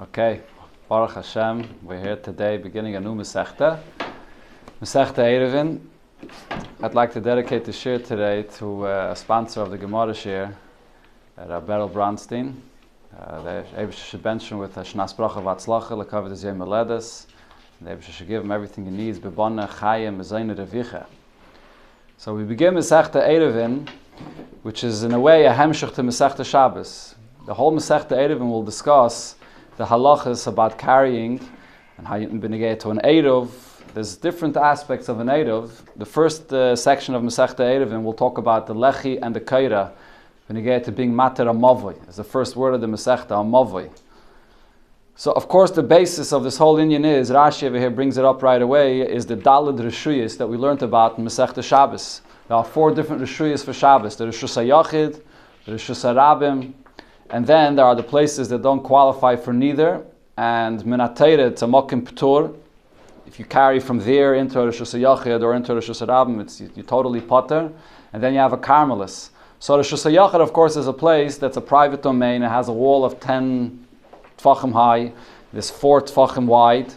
Okay, Baruch Hashem, we're here today beginning a new Masechta Eiruvin. I'd like to dedicate the shir today to a sponsor of the Gemara shir, Rabbi Beryl Bronstein. The Eibusha should bench him with a Shnas Bracha Vatzlacha, L'Kavod His Yom Haledes. The Eibusha should give him everything he needs, Bebana, Chayim, Mezayna, Revicha. So we begin Masechta Eiruvin, which is in a way a hemshech to Masechta Shabbos. The whole Masechta Eiruvin will discuss the halachas about carrying and how you can benegate to an Eiruv. There's different aspects of an Eiruv. The first section of Masechta Eiruvin will talk about the lechi and the kaira, benegate to being mater amavoi. It's the first word of the Masechta, amavoi. So of course the basis of this whole inyan is, Rashi over here brings it up right away, is the Daled Rishuyas that we learned about in Masechta Shabbos. There are 4 different Rishuyas for Shabbos. The Rishus HaYachid, the Rishus HaRabim, and then there are the places that don't qualify for neither. And Minatayre, it's a Mokim P'tur. If you carry from there into Rishus HaYachid or into Rishus HaRabim, you're totally potter. And then you have a Carmelis. So Rishus HaYachid, of course, is a place that's a private domain. It has a wall of 10 Tfachim high. There's 4 Tfachim wide.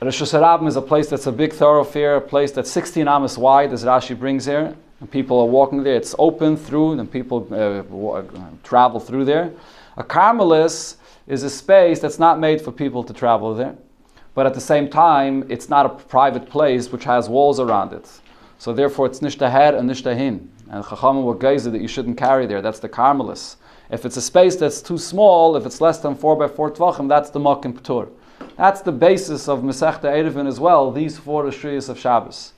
Rishus HaRabim is a place that's a big thoroughfare, a place that's 16 amas wide, as Rashi brings here. And people are walking there. It's open through, and people travel through there. A Carmelis is a space that's not made for people to travel there. But at the same time, it's not a private place which has walls around it. So therefore, it's nishtaher and nishtahin. And Chachamim were geyser that you shouldn't carry there. That's the Carmelis. If it's a space that's too small, if it's less than 4 by 4 tvachim, that's the Mokim P'tur. That's the basis of Masechta Eiruvin as well, these 4 Rishuyas of Shabbos.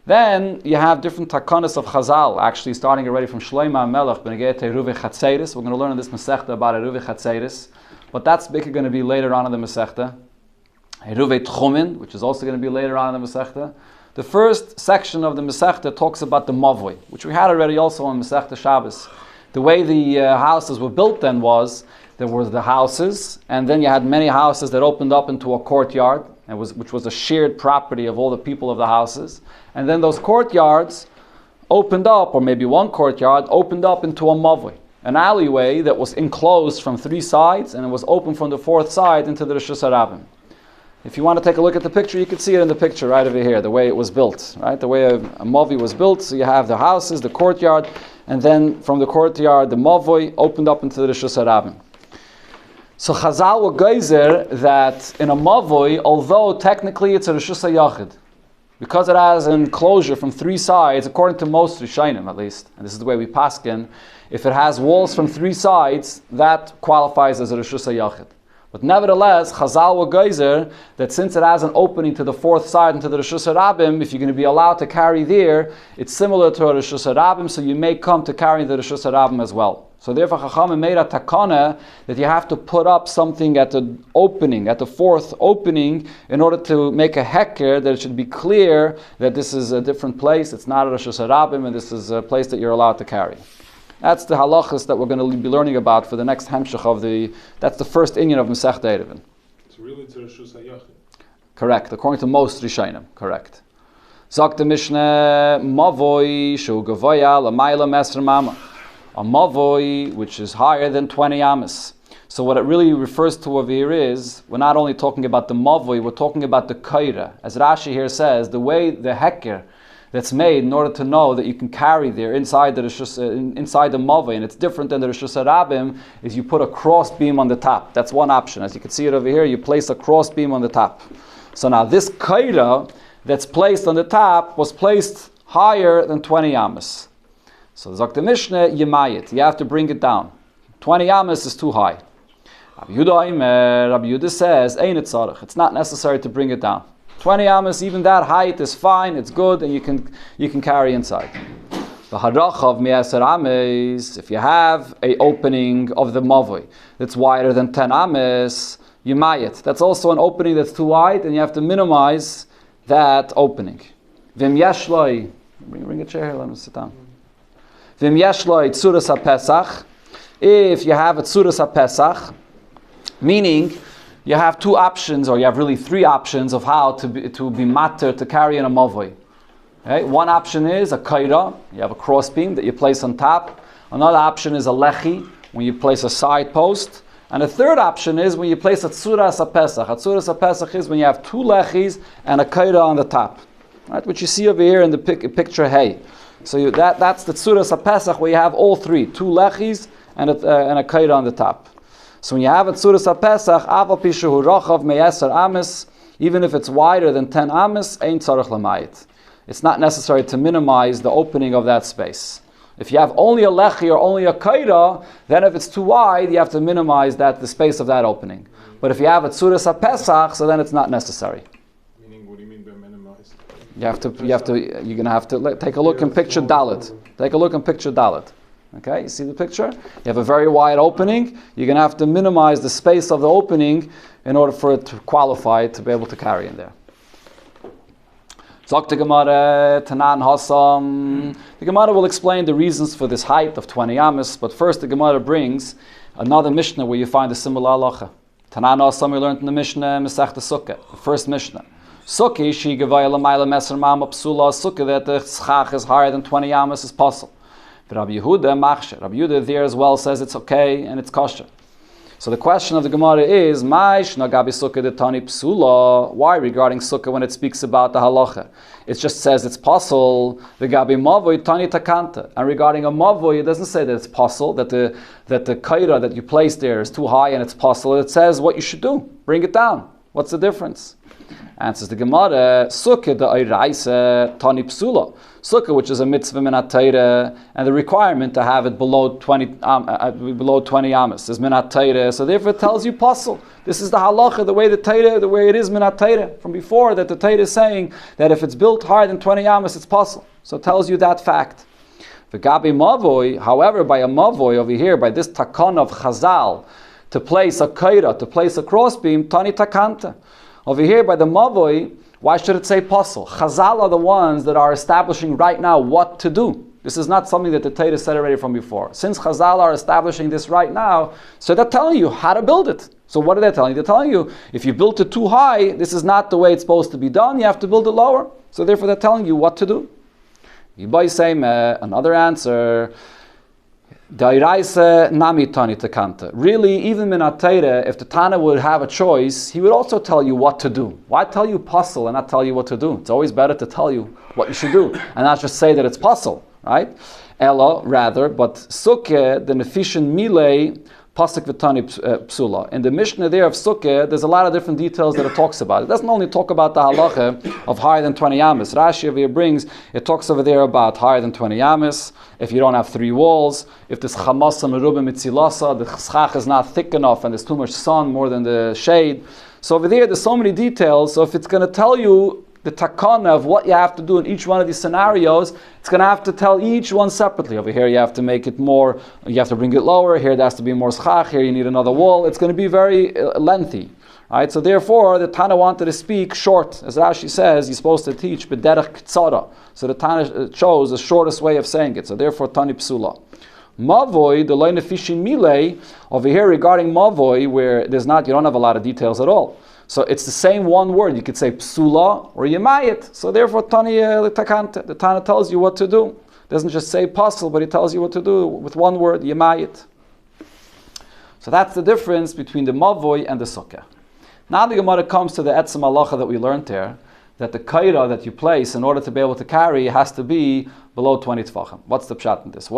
Then you have different takanas of Chazal, actually starting already from Shlomo HaMelech, Benegei Eiruvin Chatzeris. We're going to learn in this Masechta about Eiruvin Chatzeris, but that's going to be later on in the Masechta. Eiruvin Tchumin, which is also going to be later on in the Masechta. The first section of the Masechta talks about the Mavoi, which we had already also on Masechta Shabbos. The way the houses were built then was, there were the houses, and then you had many houses that opened up into a courtyard, which was a shared property of all the people of the houses. And then those courtyards opened up, or maybe one courtyard, opened up into a mavoi, an alleyway that was enclosed from 3 sides, and it was open from the 4th side into the Rishus HaRabim. If you want to take a look at the picture, you can see it in the picture right over here, the way it was built, right? The way a mavoi was built. So you have the houses, the courtyard, and then from the courtyard, the mavoi opened up into the Rishus HaRabim. So Chazal were geyser that in a mavoi, although technically it's a Rishus HaYachid, because it has an enclosure from 3 sides, according to most Rishonim at least, and this is the way we paskin, if it has walls from 3 sides, that qualifies as a Rishus HaYachid. But nevertheless, Chazal were geyser that since it has an opening to the 4th side into the Rishus HaRabim, if you're going to be allowed to carry there, it's similar to a Rishus HaRabim, so you may come to carry the Rishus HaRabim as well. So therefore, Chachamim made a takana that you have to put up something at the opening, at the 4th opening, in order to make a heker that it should be clear that this is a different place, it's not a Rishus HaRabim, and this is a place that you're allowed to carry. That's the halachas that we're going to be learning about for the next hemshech of that's the first inyan of Masechta Eiruvin. It's really to Rishus HaYachid. Correct, according to most Rishonim, correct. Zok the Mishnah, Mavoi shu gavoya l'mayla mesr mama. A mavoi which is higher than 20 amas. So what it really refers to over here is, we're not only talking about the mavoi, we're talking about the kaira. As Rashi here says, the way the heker that's made in order to know that you can carry there inside the mavoi, and it's different than the Rishus HaRabim, is you put a cross beam on the top. That's one option. As you can see it over here, you place a cross beam on the top. So now this kaira that's placed on the top was placed higher than 20 amas. So Zok the Mishnah, Yemayit, you have to bring it down. 20 amas is too high. Rabbi Yehuda says, Ein it tzarech, it's not necessary to bring it down. 20 amas, even that height is fine, it's good, and you can carry inside. The harachav mi'aser ames, if you have a opening of the mavoi that's wider than 10 ames, Yemayit, that's also an opening that's too wide, and you have to minimize that opening. Vim yeshloi, bring a chair here, let me sit down. Vim yeshloi tzuras ha-pesach, if you have a tzuras ha-pesach, meaning you have 2 options, or you have really 3 options of how to be matter, to carry in a mavoi. Okay? One option is a kaira, you have a crossbeam that you place on top. Another option is a lechi, when you place a side post. And the third option is when you place a tzuras HaPesach. A tzuras HaPesach is when you have 2 lechis and a kaira on the top. Right? Which you see over here in the picture Hey. So that's the tzuras HaPesach where you have all 3. 2 lechis and a kaira on the top. So when you have a tzuras HaPesach, aval pishu rachav me'eser amis, even if it's wider than 10 amis, ein tzarech lamayit. It's not necessary to minimize the opening of that space. If you have only a lechi or only a kaira, then if it's too wide, you have to minimize the space of that opening. But if you have a tzuras HaPesach, so then it's not necessary. Meaning, what do you mean by minimized? You're going to have to take a look in picture Dalet. Take a look in picture Dalet. Okay, you see the picture? You have a very wide opening. You're going to have to minimize the space of the opening in order for it to qualify to be able to carry in there. The Gemara will explain the reasons for this height of 20 amas, but first the Gemara brings another Mishnah where you find a similar halacha. Tanan Hasam we learned in the Mishnah, Masechta Sukah, the first Mishnah. Sukah, she gevaya l'mayla meser mama psula, Sukah that the sukah is higher than 20 amas is possible. But Rabbi Yehuda machsher. Rabbi Yehuda there as well says it's okay and it's kosher. So the question of the Gemara is, why regarding Sukkah when it speaks about the halacha? It just says it's possible. The gabi mavoi tani takanta. And regarding a mavoi, it doesn't say that it's possible, that the kaira that you place there is too high and it's possible. It says what you should do. Bring it down. What's the difference? Answers the Gemara, Sukkah the Eiruvin tani psula. Sukkah, which is a mitzvah minat Torah, and the requirement to have it below 20 amas is minat Torah. So therefore, it tells you puzzle. This is the halacha, the way it is minat Torah from before, that the Torah is saying that if it's built higher than 20 amas, it's puzzle. So it tells you that fact. V'gabi mavoi, however, by a mavoi over here, by this takon of Chazal, to place a kaira, to place a crossbeam, tani takanta. Over here, by the mavoi, why should it say puzzle? Chazal are the ones that are establishing right now what to do. This is not something that the Torah said already from before. Since Chazal are establishing this right now, so they're telling you how to build it. So what are they telling you? They're telling you, if you built it too high, this is not the way it's supposed to be done, you have to build it lower. So therefore they're telling you what to do. Another answer, really, even minat Torah, if the Tana would have a choice, he would also tell you what to do. Why tell you puzzle and not tell you what to do? It's always better to tell you what you should do and not just say that it's puzzle, right? Ella, rather, but Sukkah, the Nefishin Milei, Pasuk V'tani Psula. In the Mishnah there of Sukkah, there's a lot of different details that it talks about. It doesn't only talk about the halacha of higher than 20 amas. Rashi over here brings, it talks over there about higher than 20 amas, if you don't have 3 walls, if there's chamasa merubah mitzilasa, the schach is not thick enough and there's too much sun more than the shade. So over there's so many details, so if it's going to tell you the takana of what you have to do in each one of these scenarios, it's going to have to tell each one separately. Over here you have to make it more, you have to bring it lower, here there has to be more schach, here you need another wall. It's going to be very lengthy. Right? So therefore the Tana wanted to speak short. As Rashi says, you're supposed to teach b'derech ktsara. So the Tana chose the shortest way of saying it. So therefore tani psula. Mavoi, the loy nefishin milei, over here regarding mavoi, where you don't have a lot of details at all. So it's the same one word. You could say psula or yemayit. So therefore, tani takante. The Tana tells you what to do. It doesn't just say puzzle, but it tells you what to do with one word, yemayit. So that's the difference between the mavoi and the sukkah. Now the Gemara comes to the etzem halacha that we learned there, that the kaira that you place in order to be able to carry has to be below 20 tefachim. What's the pshat in this?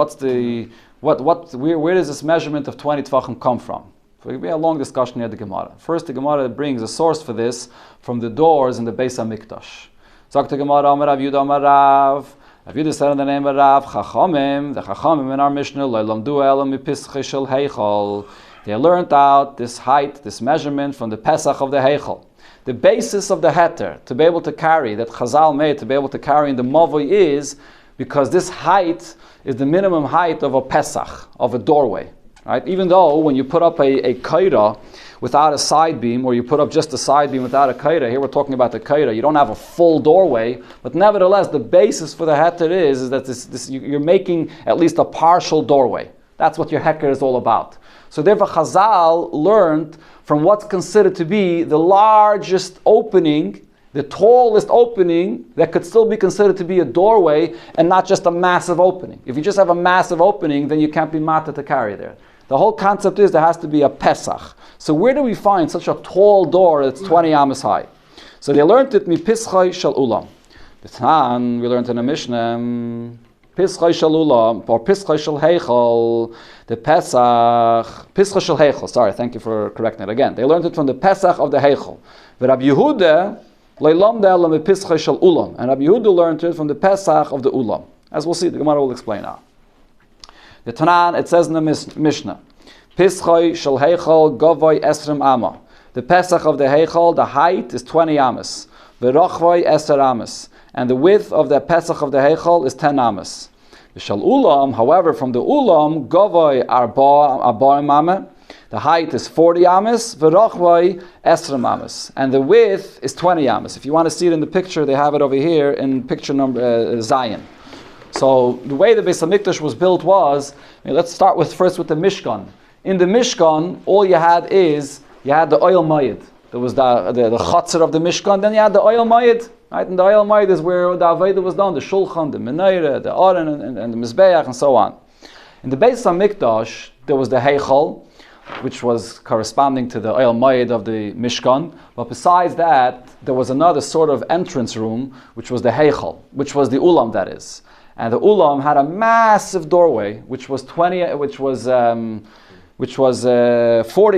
Where does this measurement of 20 tefachim come from? So we have a long discussion here at the Gemara. First, the Gemara brings a source for this from the doors in the beis hamikdosh. Zok the Gemara, Amar Rav Yudah, Amar Rav. Rav Yudah said in the name of Rav, Chachamim, the Chachamim in our Mishnah, Leilamdu Elam mipischei shel heichal. They learned out this height, this measurement from the Pesach of the heichal. The basis of the heter, to be able to carry, that Chazal made to be able to carry in the mavoi is because this height is the minimum height of a Pesach, of a doorway. Right? Even though when you put up a kaira without a side beam, or you put up just a side beam without a kaira, here we're talking about the kaira, you don't have a full doorway, but nevertheless the basis for the heter is that you're making at least a partial doorway. That's what your heker is all about. So therefore Chazal learned from what's considered to be the largest opening, the tallest opening that could still be considered to be a doorway and not just a massive opening. If you just have a massive opening, then you can't be matter to carry there. The whole concept is there has to be a Pesach. So where do we find such a tall door that's 20 amas high? So they learned it mipischai shel ulam. The Tan, we learned in the Mishnah, pischai shel ulam, or pischai shel heichal, the Pesach, pischai shel heichal, sorry, thank you for correcting it again. They learned it from the Pesach of the heichal. But Rabbi Yehuda, leilamda elam pischai shel ulam. And Rabbi Yehuda learned it from the Pesach of the ulam. As we'll see, the Gemara will explain now. The Tanan, it says in the Mishnah, pischai shel heichal gavai esrim amma. The Pesach of the heichal, the height is 20 amas. V'rochvai eser amas. And the width of the Pesach of the heichal is 10 amas. The shel ulam, however, from the ulam, gavai arba mama. The height is 40 amas. V'rochvai esrim amas. And the width is 20 amas. If you want to see it in the picture, they have it over here in picture number Zion. So the way the beis hamikdosh was built was, let's start first with the Mishkan. In the Mishkan, all you had the oil mayid. There was the chatzar of the Mishkan, then you had the oil mayid. Right? And the oil mayid is where the Aveda was done, the Shulchan, the Menorah, the Aron, and the Mizbeach, and so on. In the beis hamikdosh, there was the Heichal, which was corresponding to the oil mayid of the Mishkan. But besides that, there was another sort of entrance room, which was the Heichal, which was the Ulam, that is. And the Ulam had a massive doorway, which was 40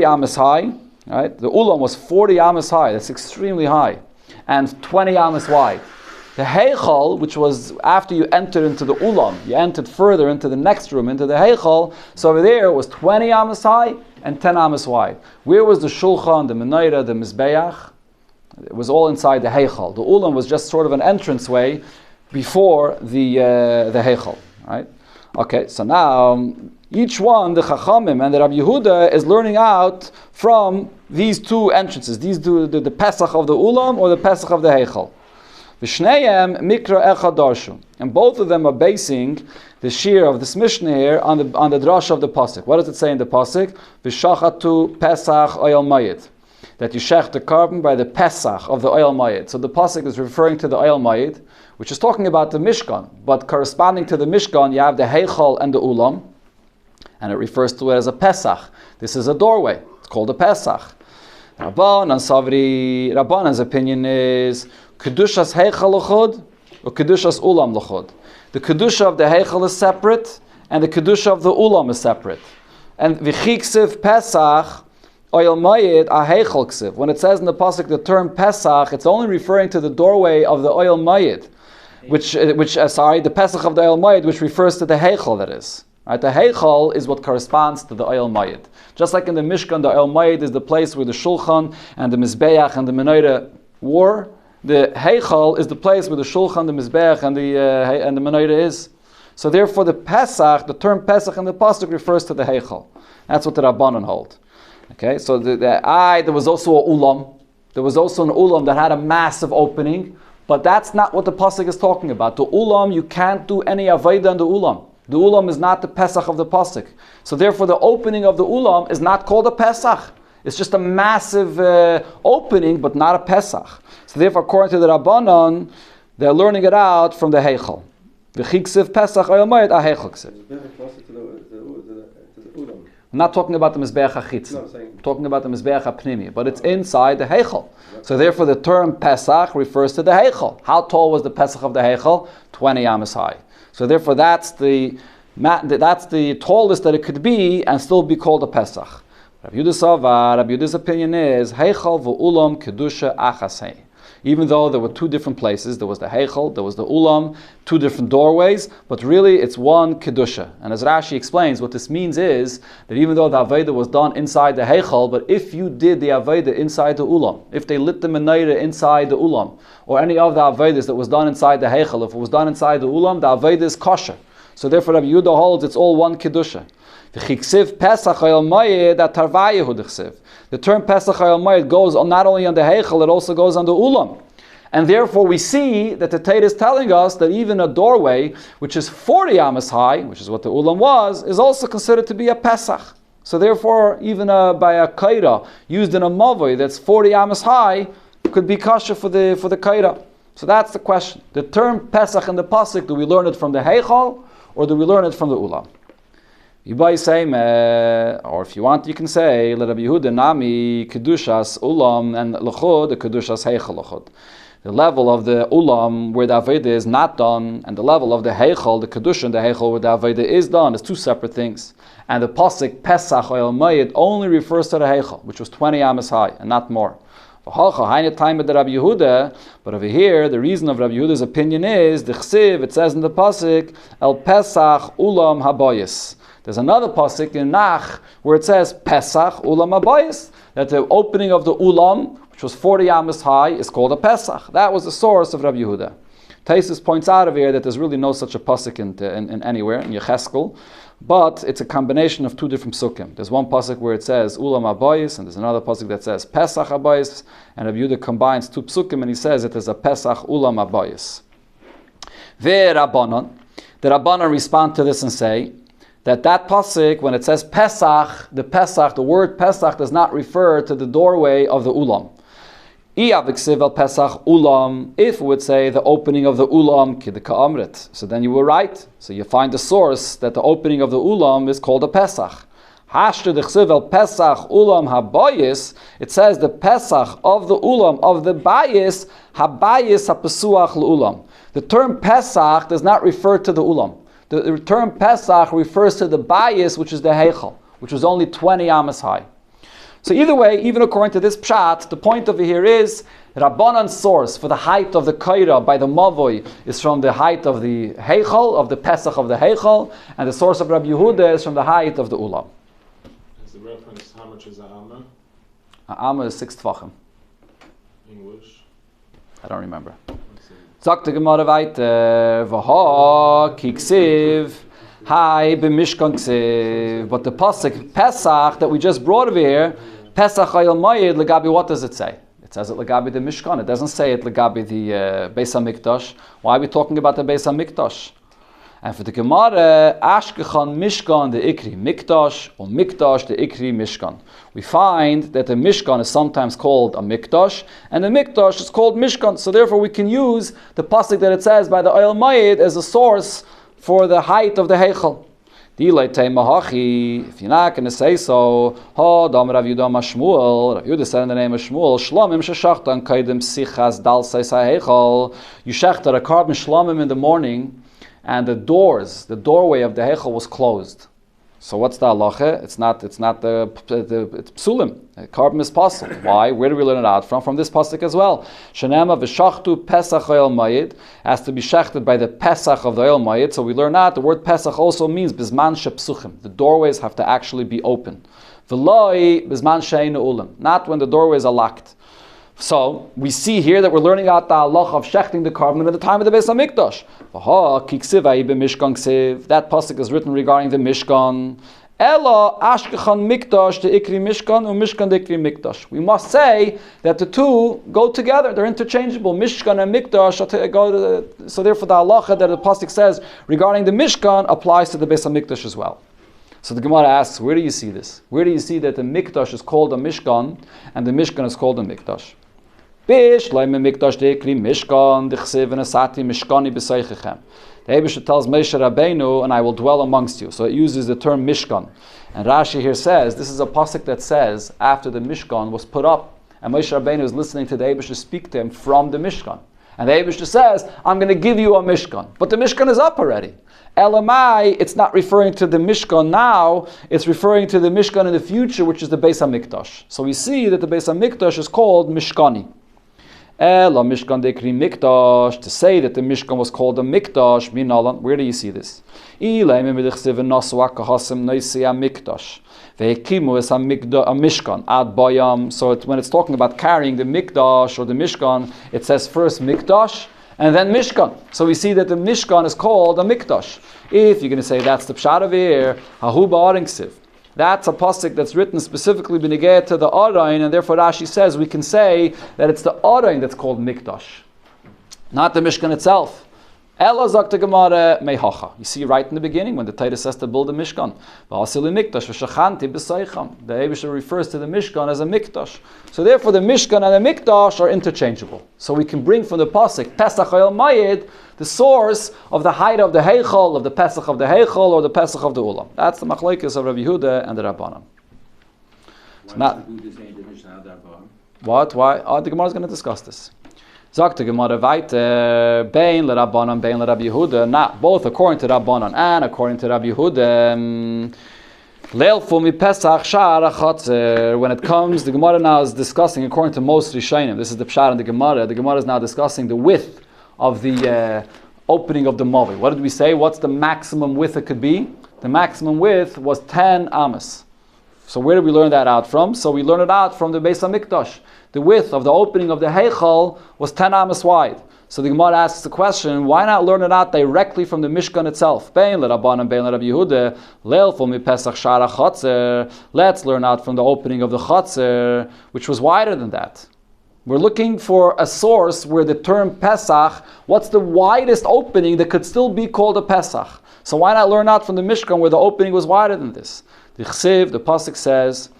amas high. Right? The Ulam was 40 amas high. That's extremely high, and 20 amas wide. The Heichal, which was after you entered into the Ulam, you entered further into the next room, into the Heichal. So over there was 20 amas high and 10 amas wide. Where was the Shulchan, the Menorah, the Mizbeach? It was all inside the Heichal. The Ulam was just sort of an entranceway before the Heichal. Right? Okay, so now each one, the Chachamim and the Rabbi Yehuda, is learning out from these two entrances, the Pesach of the Ulam or the Pesach of the Heichal. V'shneim mikra echad darshu, and both of them are basing the shir of this Mishnah here on the drasha of the pasuk. What does it say in the pasuk? V'shachatu Pesach oil mayit, that you shech the carbon by the Pesach of the oil mayit. So the pasuk is referring to the oil mayit, which is talking about the Mishkan, but corresponding to the Mishkan, you have the Heichal and the Ulam, and it refers to it as a Pesach. This is a doorway. It's called a Pesach. Rabbanan's opinion is Kedushas Heichal l'chod or Kedushas Ulam l'chod. The Kedusha of the Heichal is separate, and the Kedusha of the Ulam is separate. And V'chiksiv Pesach Oyel Mayid a Heichal ksiv. When it says in the pasuk the term Pesach, it's only referring to the doorway of the Oyel Mayid, the Pesach of the Oyel Mayid, which refers to the Heichal, that is. Right? The Heichal is what corresponds to the Oyel Mayid. Just like in the Mishkan, the Oyel Mayid is the place where the Shulchan and the Mizbeach and the Menorah were. The Heichal is the place where the Shulchan, the Mizbeach and the Menorah is. So therefore the Pesach, the term Pesach in the pasuk refers to the Heichal. That's what the Rabbanan hold. Okay, so there was also an Ulam. There was also an Ulam that had a massive opening, but that's not what the pasuk is talking about. The Ulam, you can't do any Aveda in the Ulam. The Ulam is not the Pesach of the pasuk. So therefore the opening of the Ulam is not called a Pesach. It's just a massive opening, but not a Pesach. So therefore, according to the Rabbanan, they're learning it out from the Heichal. V'chiksiv Pesach oyel mayit a Heichal ksiv. I'm not talking about the Mizbeach HaChitz. I'm talking about the Mizbeach HaPnimi. But it's inside the Heichal. So therefore the term Pesach refers to the Heichal. How tall was the Pesach of the Heichal? 20 amas high. So therefore that's the tallest that it could be and still be called a Pesach. Rabbi Yehuda's opinion is Heichal v'ulam kedusha achasei. Even though there were two different places, there was the Heichal, there was the Ulam, two different doorways, but really it's one Kedusha. And as Rashi explains, what this means is that even though the Aveda was done inside the Heichal, but if you did the Aveda inside the Ulam, if they lit the Menorah inside the Ulam, or any of the Avedas that was done inside the Heichal, if it was done inside the Ulam, the Aveda is kosher. So therefore Rabbi Yehuda holds it's all one Kedusha. The term Pesach Hayal Mayid goes on not only on the Heichal, it also goes on the Ulam. And therefore we see that the Torah is telling us that even a doorway, which is 40 amas high, which is what the Ulam was, is also considered to be a Pesach. So therefore, even by a kaira used in a mavoi that's 40 amas high, could be kosher for the kaira. So that's the question. The term Pesach in the pasuk, do we learn it from the Heichal, or do we learn it from the Ulam? Or if you want, you can say Rabbi Yehuda Nami Kedushas Ulam and Lechud the Kedushas Heichel Lechud. The level of the Ulam where the Aveda is not done, and the level of the Heichel, the Kedusha and the Heichel where the Aveda is done, is two separate things. And the pasuk Pesach Oyel Mayid only refers to the Heichel, which was 20 amas high and not more. But over here, the reason of Rabbi Yehuda's opinion is the Chsiv. It says in the pasuk El Pesach Ulam Habayis. There's another pasuk in Nach where it says Pesach Ulam Habayis, that the opening of the Ulam, which was 40 amas high, is called a Pesach. That was the source of Rabbi Yehuda. Taisus points out over here that there's really no such a pasuk in anywhere in Yecheskel, but it's a combination of two different psukim. There's one pasuk where it says Ulam Habayis, and there's another pasuk that says Pesach Habayis, and Rabbi Yehuda combines two psukim and he says it is a Pesach Ulam Habayis. Ve'Rabbanon, the Rabbanon respond to this and say that pasuk, when it says Pesach, the word Pesach does not refer to the doorway of the Ulam. If we would say the opening of the Ulam Kidka Amrit, so then you were right. So you find the source that the opening of the Ulam is called a Pesach. Pesach Ulam Habayis, it says the Pesach of the Ulam of the Bayis, Habayis HaPesuach L'Ulam. The term Pesach does not refer to the Ulam. The term Pesach refers to the Bayis, which is the Heichel, which was only 20 amas high. So either way, even according to this pshat, the point over here is Rabbanan's source for the height of the Kaira by the Mavoi is from the height of the Heichel, of the Pesach of the Heichel, and the source of Rabbi Yehuda is from the height of the Ulam. Is the reference how much is a Amma? A Amma is 6 Tvachim. English? I don't remember. Sagt der Gemara weiter, Vaha ki ksiv, Hi b'mishkan ksiv. But the pasuk Pesach that we just brought over here, Pesach Hayel Mayid legabi, what does it say? It says it legabi the Mishkan. It doesn't say it legabi the beis hamikdosh. Why are we talking about the beis hamikdosh? And for the Gemara, Ashkechan Mishkan the Ikri Mikdash, or Mikdash the Ikri Mishkan. We find that the Mishkan is sometimes called a Mikdash, and the Mikdash is called Mishkan. So therefore we can use the pasuk that it says by the Oyel Mayid as a source for the height of the Heichel. If you're not going to say so, Rav Yehuda said in the name of Shmuel, Shlomim sheshachtan kaidim sichas dal seis ha'Heichel. You shechted a carbon shlomim in the morning, and the doorway of the Heichel was closed. So what's the halacha? It's not it's psulim. Carbon is possible. Why? Where do we learn it out from? From this pasuk as well. Shenema v'shachtu pesach oyel mayid, has to be shechted by the pesach of the oyel mayid. So we learn out the word pesach also means bizman shepsuchim. The doorways have to actually be open. V'loi bizman she'einu ulim. Not when the doorways are locked. So we see here that we're learning out the halacha of shechting the carbon at the time of the beis hamikdash. That pasuk is written regarding the Mishkan. Ela ashkechan mikdash the ikri Mishkan and Mishkan the ikri mikdash. We must say that the two go together; they're interchangeable. Mishkan and mikdash go. So therefore, the halacha that the pasuk says regarding the Mishkan applies to the beis hamikdash as well. So the Gemara asks, where do you see this? Where do you see that the mikdash is called a Mishkan and the Mishkan is called a mikdash? Bish leime mikdash deikri Mishkan dichsev v'nasati Mishkani b'seichechem. The Eibusha tells Moshe Rabbeinu, and I will dwell amongst you. So it uses the term Mishkan. And Rashi here says, this is a pasuk that says, after the Mishkan was put up, and Moshe Rabbeinu is listening to the Eibusha speak to him from the Mishkan. And the Eibusha says, I'm going to give you a Mishkan. But the Mishkan is up already. Elamai, it's not referring to the Mishkan now, it's referring to the Mishkan in the future, which is the Beis HaMikdash. So we see that the Beis HaMikdash is called Mishkani. Ela Mishkan dekri Mikdash, to say that the Mishkan was called a Mikdash, minalan, where do you see this? Mishkan ad bayam. So when it's talking about carrying the Mikdash or the Mishkan, it says first Mikdash and then Mishkan. So we see that the Mishkan is called a Mikdash. If you're going to say that's the pshat of here, hahu ba'aring siv, that's a pasuk that's written specifically b'negeh to the Arain, and therefore Rashi says we can say that it's the Arain that's called Mikdash, not the Mishkan itself. Ela sagt the Gemara meihacha. You see right in the beginning when the Torah says to build a Mishkan. V'asili mikdash v'shachanti b'seicham. The Eibusha refers to the Mishkan as a mikdash. So therefore the Mishkan and the mikdash are interchangeable. So we can bring from the pasuk Pesach Hayel Mayid the source of the height of the Heichal, of the Pesach of the Heichal, or the Pesach of the Ulam. That's the machlokes of Rabbi Yehuda and the Rabbanan. So what? Why? The Gemara is going to discuss this. Sagt the Gemara weiter, bein le Rabbanan, bein le Rabbi Yehuda, not both according to Rabbanan and according to Rabbi Yehuda. Leilfu mi Pesach shar hachatzer. When it comes, the Gemara now is discussing according to most Rishonim. This is the pshat in the Gemara. The Gemara is now discussing the width of the opening of the Mavi. What did we say? What's the maximum width it could be? The maximum width was 10 amas. So where did we learn that out from? So we learned it out from the beis hamikdosh. The width of the opening of the Heichal was 10 amas wide. So the Gemara asks the question, why not learn it out directly from the Mishkan itself? Bein l'Rabbanan, bein l'Rabbi Yehuda, leilfu mi Pesach shara chatzer. Let's learn out from the opening of the chatzer, which was wider than that. We're looking for a source where the term Pesach, what's the widest opening that could still be called a Pesach? So why not learn out from the Mishkan where the opening was wider than this? The Chsiv, the pasuk says,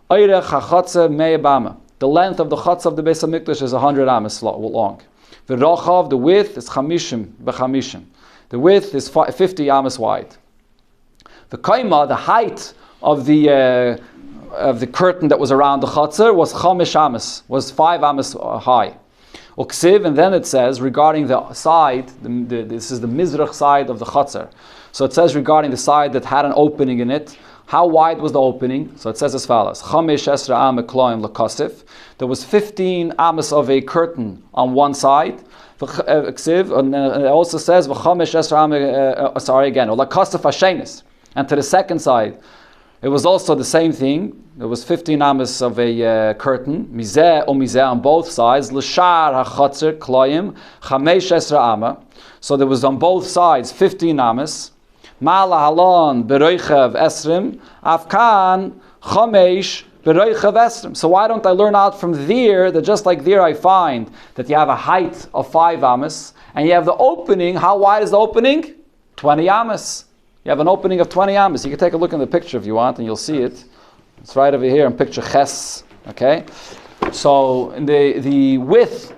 Eirech hachatzer me'ebama. The length of the chatz of the beis hamikdash is 100 amas long. The rochav, the width, is chamishim b'chamishim. The width is 50 amas wide. The kaima, the height of the curtain that was around the chatzar was chamish amas, was 5 amas high. Uksiv, and then it says regarding the side, this is the mizrach side of the chatzar. So it says regarding the side that had an opening in it. How wide was the opening? So it says as follows: Chamesh esra am kloim lekasif. There was 15 amas of a curtain on one side. And it also says v'chamesh esra am. Sorry again. Lekasif hashenis. And to the second side, it was also the same thing. There was 15 amas of a curtain. Mizeh or mizeh on both sides. L'shar hachatzer kloim chamesh esra ama. So there was on both sides 15 amas. Mala halon beroichav esrim afkan chamesh beroichav esrim. So why don't I learn out from there that just like there I find that you have a height of 5 amas and you have the opening. How wide is the opening? 20 amas. You have an opening of 20 amas. You can take a look in the picture if you want and you'll see it. It's right over here in picture ches. Okay. So in the width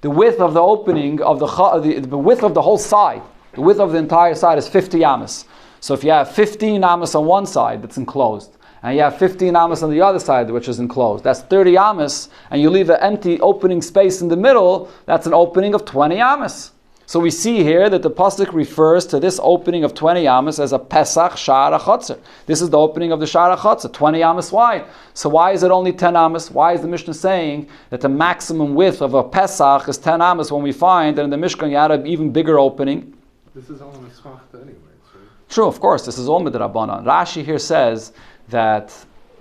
of the opening of the width of the whole side. The width of the entire side is 50 amas. So if you have 15 amas on one side that's enclosed, and you have 15 amas on the other side which is enclosed, that's 30 amas, and you leave an empty opening space in the middle, that's an opening of 20 amas. So we see here that the pasuk refers to this opening of 20 amas as a Pesach Sha'ar HaChatzer. This is the opening of the Sha'ar HaChatzer, 20 amas wide. So why is it only 10 amas? Why is the Mishnah saying that the maximum width of a Pesach is 10 amas when we find that in the Mishkan you had an even bigger opening? This is all in the Svachta anyway, right? True, of course, this is all midrabanan. Rashi here says that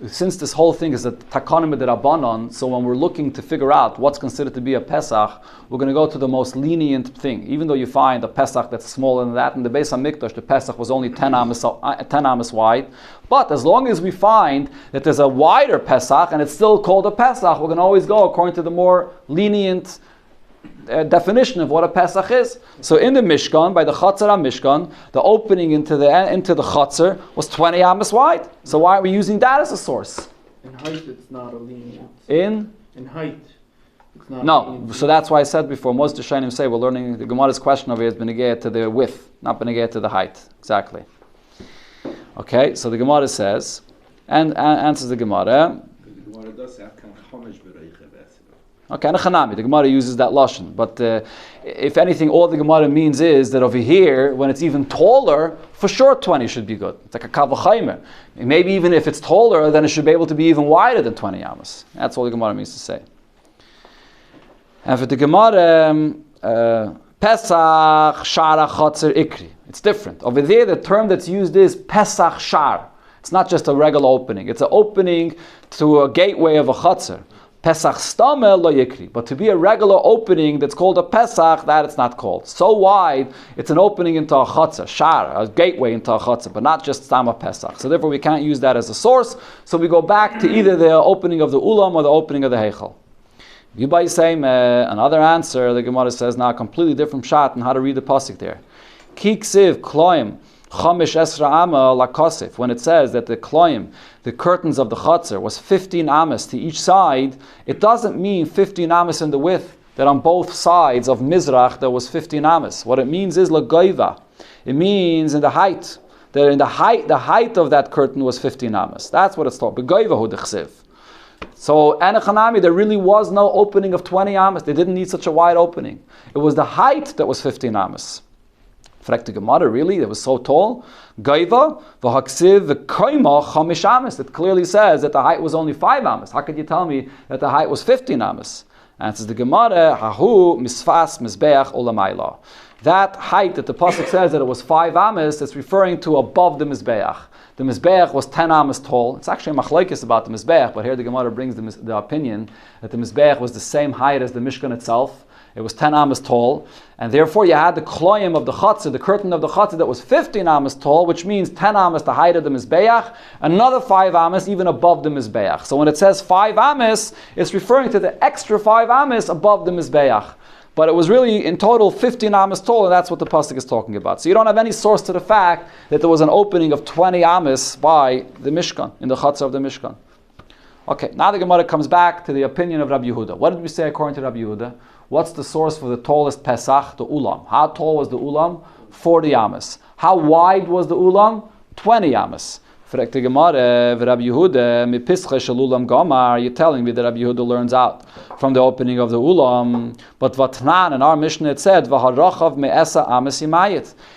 since this whole thing is a takana midrabanan, so when we're looking to figure out what's considered to be a Pesach, we're going to go to the most lenient thing. Even though you find a Pesach that's smaller than that, in the beis hamikdosh, the Pesach was only 10 amas wide. But as long as we find that there's a wider Pesach and it's still called a Pesach, we're going to always go according to the more lenient definition of what a Pesach is. So in the Mishkan, by the Chatzar HaMishkan, the opening into the Chatzar was 20 amas wide. So why are we using that as a source? In height, it's not a lenient. In height, it's not. No, so that's why I said before. Most Rishonim say we're learning the Gemara's question over here has been negated to the width, not been negated to the height. Exactly. Okay, so the Gemara says, and answers the Gemara. The Gemara does have kind of chomesh bereicha. Okay, and a chanami, the Gemara uses that lashon. But if anything, all the Gemara means is that over here, when it's even taller, for sure 20 should be good. It's like a kavachaymer. Maybe even if it's taller, then it should be able to be even wider than 20 amas. That's all the Gemara means to say. And for the Gemara, Pesach Shara Chatzer Ikri. It's different. Over there, the term that's used is Pesach Shar. It's not just a regular opening. It's an opening to a gateway of a Chatzer. Pesach Stamel lo yikri. But to be a regular opening that's called a Pesach, that it's not called. So wide, it's an opening into a Chatzah, Shar, a gateway into a Chatzah, but not just Stama Pesach. So therefore we can't use that as a source. So we go back to either the opening of the Ulam or the opening of the Heichal. You by same another answer. The Gemara says now a completely different shot and how to read the pasuk there. Kiksiv kloim chamish esra ama lakosif. When it says that the kloim, the curtains of the chutzner, was 15 amas to each side, it doesn't mean 15 amas in the width. That on both sides of Mizrach there was 15 amas. What it means is lagoiva. It means in the height. That in the height of that curtain was 15 amas. That's what it's called. Begoivahu dechsiv. So Anachanami, there really was no opening of 20 amas. They didn't need such a wide opening. It was the height that was 15 amas. Frekta Gemara, really? It was so tall. Goiva v'haksiv v'koima chamish amas. It clearly says that the height was only 5 amas. How could you tell me that the height was 15 amas? Answers the Gemara, Hahu misfas mizbeach olamayla. That height that the pasuk says that it was 5 amas, it's referring to above the mizbeach. The mizbeach was 10 amas tall. It's actually a machlokes about the mizbeach, but here the Gemara brings the opinion that the mizbeach was the same height as the Mishkan itself. It was 10 amas tall, and therefore you had the kloyim of the chutzner, the curtain of the chutzner that was 15 amas tall, which means 10 amas the height of the mizbeach, another 5 amas even above the mizbeach. So when it says 5 amas, it's referring to the extra 5 amas above the mizbeach. But it was really in total 15 amas tall, and that's what the pasuk is talking about. So you don't have any source to the fact that there was an opening of 20 amas by the Mishkan, in the chutzner of the Mishkan. Okay, now the Gemara comes back to the opinion of Rabbi Yehuda. What did we say according to Rabbi Yehuda? What's the source for the tallest Pesach? The Ulam. How tall was the Ulam? 40 amas. How wide was the Ulam? 20 amas. You're telling me that Rabbi Yehuda learns out from the opening of the Ulam. But Vatnan, in our Mishnah it said,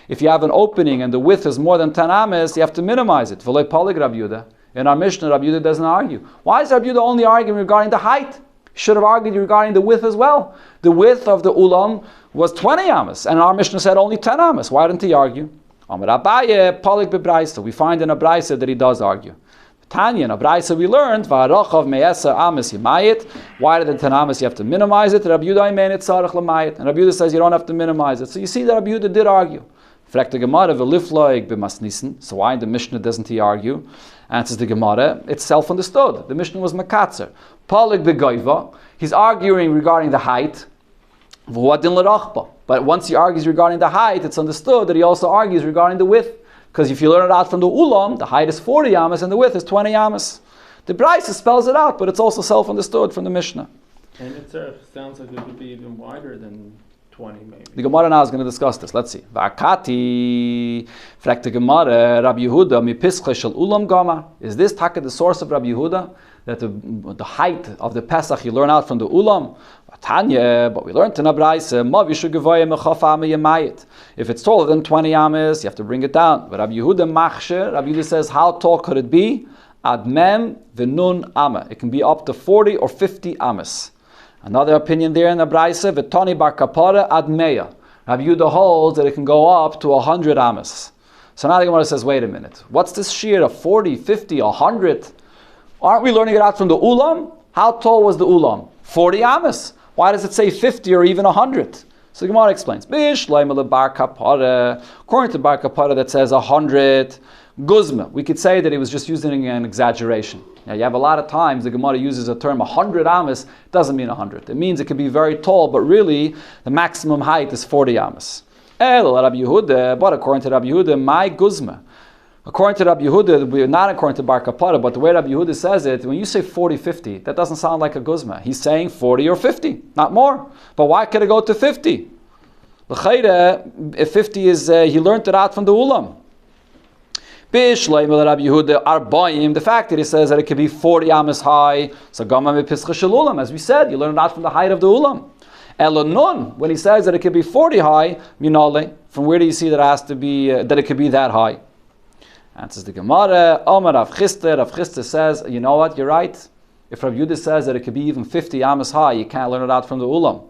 if you have an opening and the width is more than 10 amas, you have to minimize it. In our Mishnah, Rabbi Yehuda doesn't argue. Why is Rabbi Yehuda only arguing regarding the height? He should have argued regarding the width as well. The width of the Ulam was 20 amas, and our Mishnah said only 10 amas. Why didn't he argue? Amar Abaye, Palik bebraisa. We find in a braisa that he does argue. Tanya, in a braisa we learned, Va'arochav me'esa amas yimayit. Why did the 10 amas you have to minimize it? Rabbi Yehuda imenit tzarech l'mayit. And Rabbi Yehuda says you don't have to minimize it. So you see that Rabbi Yehuda did argue. Frekta Gemara v'lifloig b'masnisen. So why in the Mishnah doesn't he argue? Answers the Gemara, it's self-understood. The Mishnah was makatzer. Palik begoiva. He's arguing regarding the height. But once he argues regarding the height, it's understood that he also argues regarding the width. Because if you learn it out from the Ulam, the height is 40 amas and the width is 20 amas. The Braisa spells it out, but it's also self-understood from the Mishnah. And it sounds like it could be even wider than 20 maybe. The Gemara now is going to discuss this. Let's see. Va'akati, frekta Gemara, Rabbi Yehuda, mi pischei shel Ulam gama. Is this taka the source of Rabbi Yehuda? That the height of the Pesach you learn out from the Ulam? Tanya, but we learned in a Braisa, if it's taller than 20 amas, you have to bring it down. But Rabbi Yehuda machsher, Rabbi Yehuda says, how tall could it be? Ad mem v'nun ama. It can be up to 40 or 50 amas. Another opinion there in the Braisa, v'toni bar kapara ad meya. Rabbi Yehuda holds that it can go up to 100 amas. So now the Gemara says, wait a minute. What's this shear of 40, 50, 100? Aren't we learning it out from the Ulam? How tall was the Ulam? 40 amas. Why does it say 50 or even 100? So the Gemara explains. According to Bar Kapara that says 100 guzma. We could say that he was just using an exaggeration. Now you have a lot of times the Gemara uses a term 100 amas, doesn't mean 100. It means it could be very tall, but really the maximum height is 40 amas. But according to Rabbi Yehuda, my guzma. According to Rabbi Yehuda, not according to Bar Kapara, but the way Rabbi Yehuda says it, when you say 40, 50, that doesn't sound like a guzma. He's saying 40 or 50, not more. But why could it go to 50? If 50 is, he learned it out from the Ulam. The fact that he says that it could be 40 amas high, so as we said, you learn it out from the height of the Ulam. Elonun, when he says that it could be 40 high, minale, from where do you see that it has to be, that it could be that high? Answers the Gemara, Omar Rav Chisda says, you know what, you're right. If Rav Yehuda says that it could be even 50 amas high, you can't learn it out from the Ulam.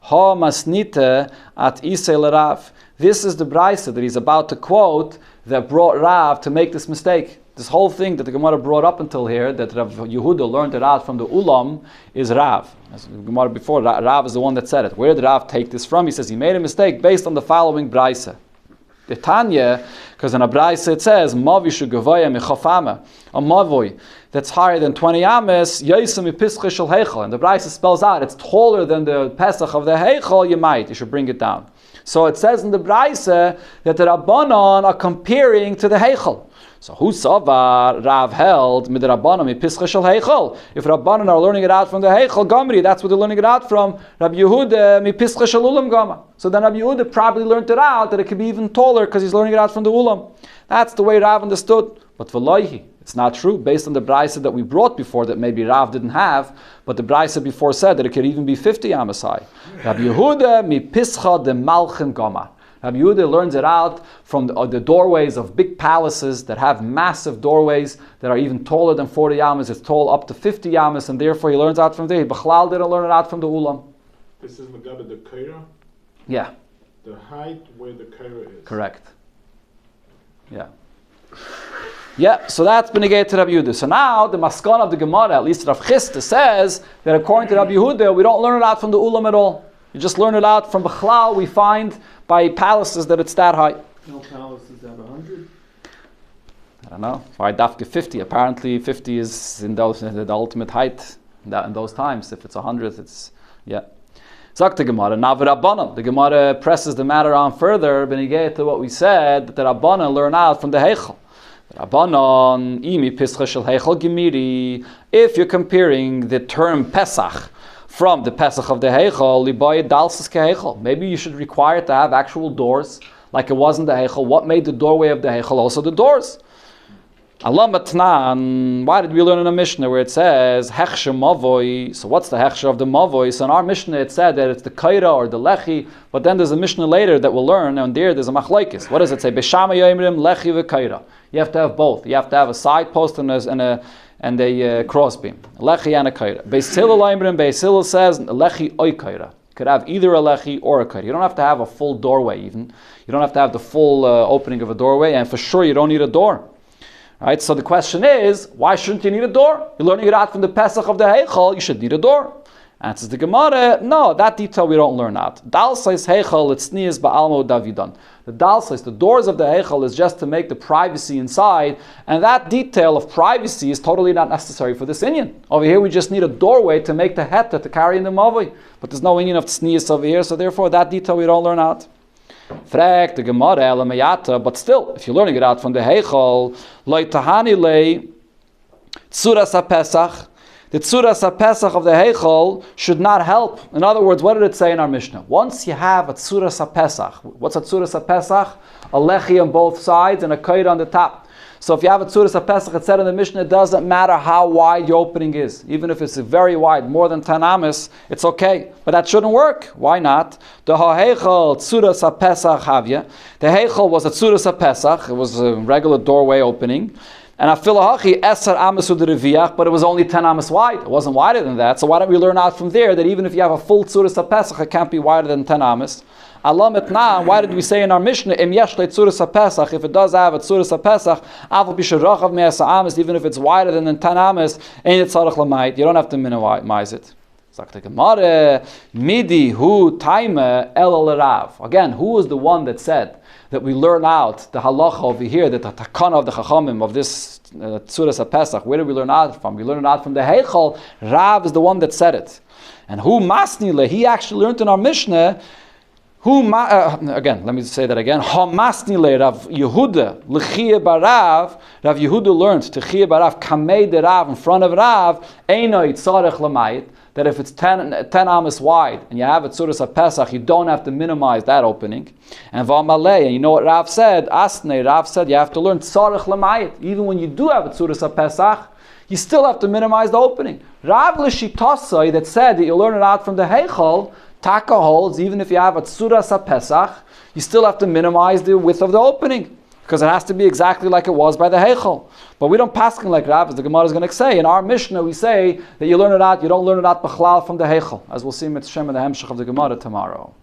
Ha masnite at Isei Rav. This is the Braisa that he's about to quote that brought Rav to make this mistake. This whole thing that the Gemara brought up until here, that Rav Yehuda learned it out from the Ulam, is Rav. As the Gemara before, Rav is the one that said it. Where did Rav take this from? He says he made a mistake based on the following Braisa. Tanya, because in a beis it says, Mavi shugavoya michafama, a mavoi that's higher than 20 ames, yaisam mipischa shel heichel. And the beis spells out, it's taller than the pesach of the heichel, you should bring it down. So it says in the beis that the Rabbanon are comparing to the heichel. So who savar Rav held mid Rabbanon mi pischa shel heichel? If Rabbanon are learning it out from the heichel gamri, that's what they're learning it out from. Rabbi Yehuda mi pischa shel ulam gama. So then Rabbi Yehuda probably learned it out that it could be even taller because he's learning it out from the ulam. That's the way Rav understood. But v'loihi, it's not true based on the brisa that we brought before that maybe Rav didn't have. But the brisa before said that it could even be 50 amasai. Rabbi Yehuda mi pischa de malchin gama. Rabbi Yehuda learns it out from the doorways of big palaces that have massive doorways that are even taller than 40 yamas. It's tall up to 50 yamas, and therefore he learns out from there. B'chlal didn't learn it out from the ulam. This is Megabah the Kaira? Yeah. The height where the Kaira is. Correct. Yeah. Yeah, so that's been negated to Rabbi Yehuda. So now the maskana of the Gemara, at least Rav Chisda, says that according to Rabbi Yehuda, we don't learn it out from the ulam at all. You just learn it out from B'chlal. We find by palaces that it's that high. No palaces have 100. I don't know. Why dafka 50? Apparently 50 is in the ultimate height in those times. If it's 100, it's, yeah. Zak the Gemara. Now the Rabbanan. The Gemara presses the matter on further, benigay to what we said, that the Rabbanan learn out from the Heichel. The Rabbanan, imi pischa shel Heichel gemiri. If you're comparing the term Pesach from the Pesach of the Heichel, libayit dalsis keheichel. Maybe you should require it to have actual doors, like it was in the Heichel. What made the doorway of the Heichel also the doors? Allah matnan. Why did we learn in a Mishnah where it says hechsher mavoi? So what's the hechsher of the mavoi? So in our Mishnah it said that it's the kaira or the lechi, but then there's a Mishnah later that we'll learn, and there's a machlaikis. What does it say? Beshama yoimrim lechi v'kaira. You have to have both. You have to have a side post and a crossbeam, lechi and a kaira. Beis Hillel yoimrim. Beis Hillel says lechi oy kaira. You could have either a lechi or a kaira. You don't have to have a full doorway even. You don't have to have the full opening of a doorway, and for sure you don't need a door. Right, so the question is, why shouldn't you need a door? You're learning it out from the Pesach of the Heichel, you should need a door. Answers the Gemara, no, that detail we don't learn out. Dal says Heichel, it's sneers ba'almo davidan. The Dal says the doors of the Heichel is just to make the privacy inside, and that detail of privacy is totally not necessary for this inyan. Over here we just need a doorway to make the heta to carry in the mavoi, but there's no inyan of sneers over here, so therefore that detail we don't learn out. Frag the Gemara elamayata, but still, if you're learning it out from the Heichel, loy tahani lei tzuras haPesach, the tzuras haPesach of the Heichel should not help. In other words, what did it say in our Mishnah? Once you have a tzuras haPesach, what's a tzuras haPesach? A lechi on both sides and a kaid on the top. So if you have a tzuras haPesach, it said in the Mishnah, it doesn't matter how wide your opening is. Even if it's very wide, more than 10 amas, it's okay. But that shouldn't work. Why not? The ha'heichel tzuras haPesach havya. The heichel was a tzuras haPesach. It was a regular doorway opening. And afilahachi eser amas u'dereviach, but it was only 10 amas wide. It wasn't wider than that. So why don't we learn out from there that even if you have a full tzuras haPesach, it can't be wider than 10 amas? Allah mitna, why did we say in our Mishnah, im yesh le tzuras haPesach, if it does have a tzuras haPesach, aval b'sherachav me'asa amas, even if it's wider than 10 amas, ain't it tzarech l'mayit, you don't have to minimize it. Midi hu taima el rav. Again, who was the one that said that we learn out the halacha over here, that the takana of the chachamim of this tzuras haPesach? Where did we learn out from? We learned it out from the Heichel. Rav is the one that said it. And who masnile, he actually learned in our Mishnah, again, let me say that again. Hamasnile Rav Yehuda l'chiyah barav. Rav Yehuda learned to chiyah barav kamei de Rav in front of Rav. Eino yitzarech l'mayit. That if it's 10 amas wide and you have a tzuras haPesach, you don't have to minimize that opening. And v'amalei, and you know what Rav said? Asnei, Rav said you have to learn tzarech l'mayit. Even when you do have a tzuras haPesach, you still have to minimize the opening. Rav l'shitasai that said that you learn it out from the Heichel, Taka holds, even if you have a tzuras haPesach, you still have to minimize the width of the opening, because it has to be exactly like it was by the Heichel. But we don't paskin like Rav, as the Gemara is going to say. In our Mishnah, we say that you learn it out, you don't learn it out b'chlal from the Heichel, as we'll see Mitzvah in the Hemshech of the Gemara tomorrow.